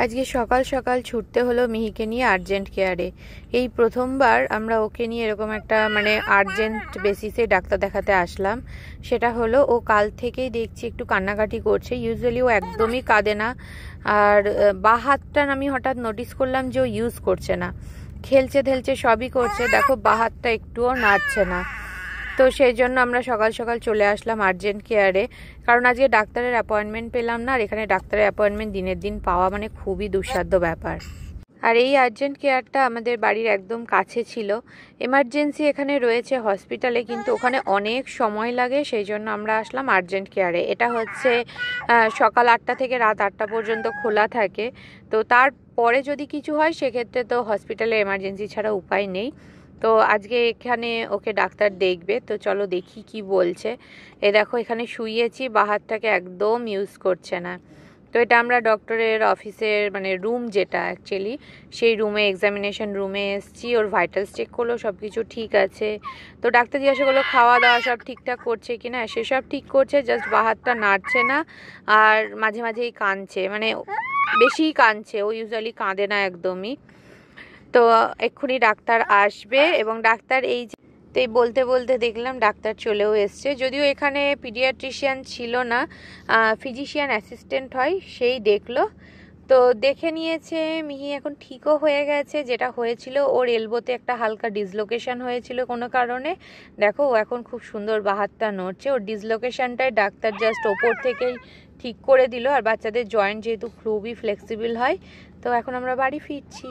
আজকে সকাল সকাল ছুটতে হলো মিহিকে নিয়ে আর্জেন্ট কেয়ারে। এই প্রথমবার আমরা ওকে নিয়ে এরকম একটা আর্জেন্ট বেসিসে ডাক্তার দেখাতে আসলাম। সেটা হলো ও কাল থেকেই দেখছি একটু কান্নাকাটি করছে। ইউজুয়ালি ও একদমই কাঁদে না। আর বা হাতটা আমি হঠাৎ নোটিস করলাম যে ও ইউজ করছে না, খেলছে ঢেলছে সবই করছে, দেখো বা হাতটা একটুও নাড়ছে না। তো সেই জন্য আমরা সকাল সকাল চলে আসলাম আর্জেন্ট কেয়ারে, কারণ আজকে ডাক্তারের অ্যাপয়েন্টমেন্ট পেলাম না। আর এখানে ডাক্তারের অ্যাপয়েন্টমেন্ট দিনের দিন পাওয়া খুবই দুঃসাধ্য ব্যাপার। আর এই আর্জেন্ট কেয়ারটা আমাদের বাড়ির একদম কাছে ছিল। এমার্জেন্সি এখানে রয়েছে হসপিটালে, কিন্তু ওখানে অনেক সময় লাগে, সেই জন্য আমরা আসলাম আর্জেন্ট কেয়ারে। এটা হচ্ছে সকাল 8টা থেকে রাত 8টা পর্যন্ত খোলা থাকে। তো তারপরে যদি কিছু হয় সেক্ষেত্রে তো হসপিটালে এমার্জেন্সি ছাড়া উপায় নেই। তো আজকে এখানে ওকে ডাক্তার দেখবে, তো চলো দেখি কি বলছে। দেখো এখানে শুইয়েছি, বাঁ হাতটাকে একদম ইউজ করছে না। তো এটা আমরা ডক্টরের অফিসের রুম, যেটা অ্যাকচুয়ালি সেই রুমে, এক্সামিনেশন রুমে এসছি। ওর ভাইটালস চেক করলো, সব কিছু ঠিক আছে। তো ডাক্তার জিজ্ঞাসা করলো খাওয়া দাওয়া সব ঠিকঠাক করছে কিনা। সেসব ঠিক করছে, জাস্ট বাঁ হাতটা নাড়ছে না। আর মাঝে মাঝেই কাঁদছে, বেশিই কাঁদছে। ও ইউজুয়ালি কাঁদে না একদমই। তো এক্ষুনি ডাক্তার আসবে, এবং ডাক্তার তো এই বলতে বলতে দেখলাম ডাক্তার চলেও এসছে। যদিও এখানে পিডিয়াট্রিশিয়ান ছিল না, ফিজিশিয়ান অ্যাসিস্ট্যান্ট হয়, সেই দেখলো। তো দেখে নিয়েছে। মিহি এখন ঠিকও হয়ে গেছে। যেটা হয়েছিল, ওর এলবোতে একটা হালকা ডিসলোকেশন হয়েছিল কোনো কারণে। দেখো ও এখন খুব সুন্দর বাঁ হাতটা নড়ছে। ওর ডিসলোকেশনটাই ডাক্তার জাস্ট ওপর থেকেই ঠিক করে দিল। আর বাচ্চাদের জয়েন্ট যেহেতু খুবই ফ্লেক্সিবল হয়। তো এখন আমরা বাড়ি ফিরছি।